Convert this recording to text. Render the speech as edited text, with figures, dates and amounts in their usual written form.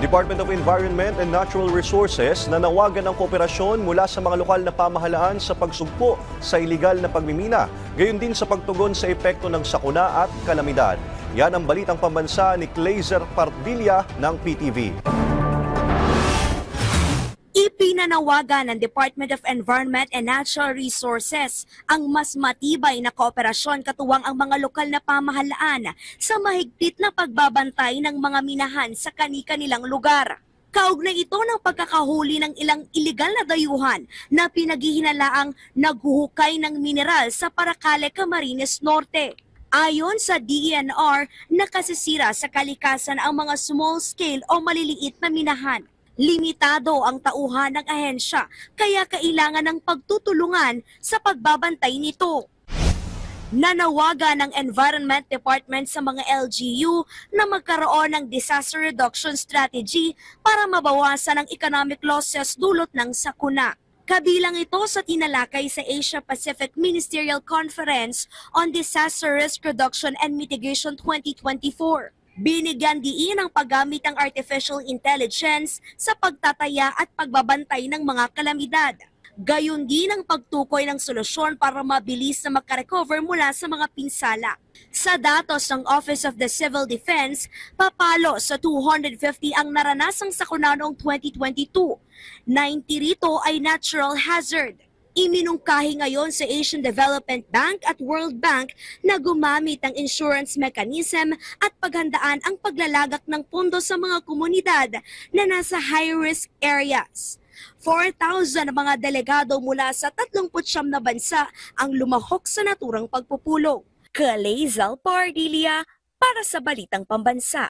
Department of Environment and Natural Resources nanawagan ng kooperasyon mula sa mga lokal na pamahalaan sa pagsugpo sa iligal na pagmimina, gayon din sa pagtugon sa epekto ng sakuna at kalamidad. Yan ang balitang pambansa ni Clazer Partilla ng PTV. Ipinanawagan ng Department of Environment and Natural Resources ang mas matibay na kooperasyon katuwang ang mga lokal na pamahalaan sa mahigpit na pagbabantay ng mga minahan sa kani-kanilang lugar. Kaugnay ito ng pagkakahuli ng ilang iligal na dayuhan na pinaghihinalaang naghuhukay ng mineral sa Paracale, Camarines Norte. Ayon sa DENR, nakasisira sa kalikasan ang mga small-scale o maliliit na minahan. Limitado ang tauhan ng ahensya, kaya kailangan ng pagtutulungan sa pagbabantay nito. Nanawagan ng Environment Department sa mga LGU na magkaroon ng disaster reduction strategy para mabawasan ang economic losses dulot ng sakuna. Kabilang ito sa tinalakay sa Asia-Pacific Ministerial Conference on Disaster Risk Reduction and Mitigation 2024. Binigyan diin ang paggamit ng artificial intelligence sa pagtataya at pagbabantay ng mga kalamidad. Gayon din ang pagtukoy ng solusyon para mabilis na makarecover mula sa mga pinsala. Sa datos ng Office of the Civil Defense, papalo sa 250 ang naranasang sakuna noong 2022. 90 rito ay natural hazard. Iminungkahi ngayon sa Asian Development Bank at World Bank na gumamit ng insurance mechanism at paghandaan ang paglalagak ng pondo sa mga komunidad na nasa high-risk areas. 4,000 mga delegado mula sa 39 na bansa ang lumahok sa naturang pagpupulong. Clazer Partilla para sa Balitang Pambansa.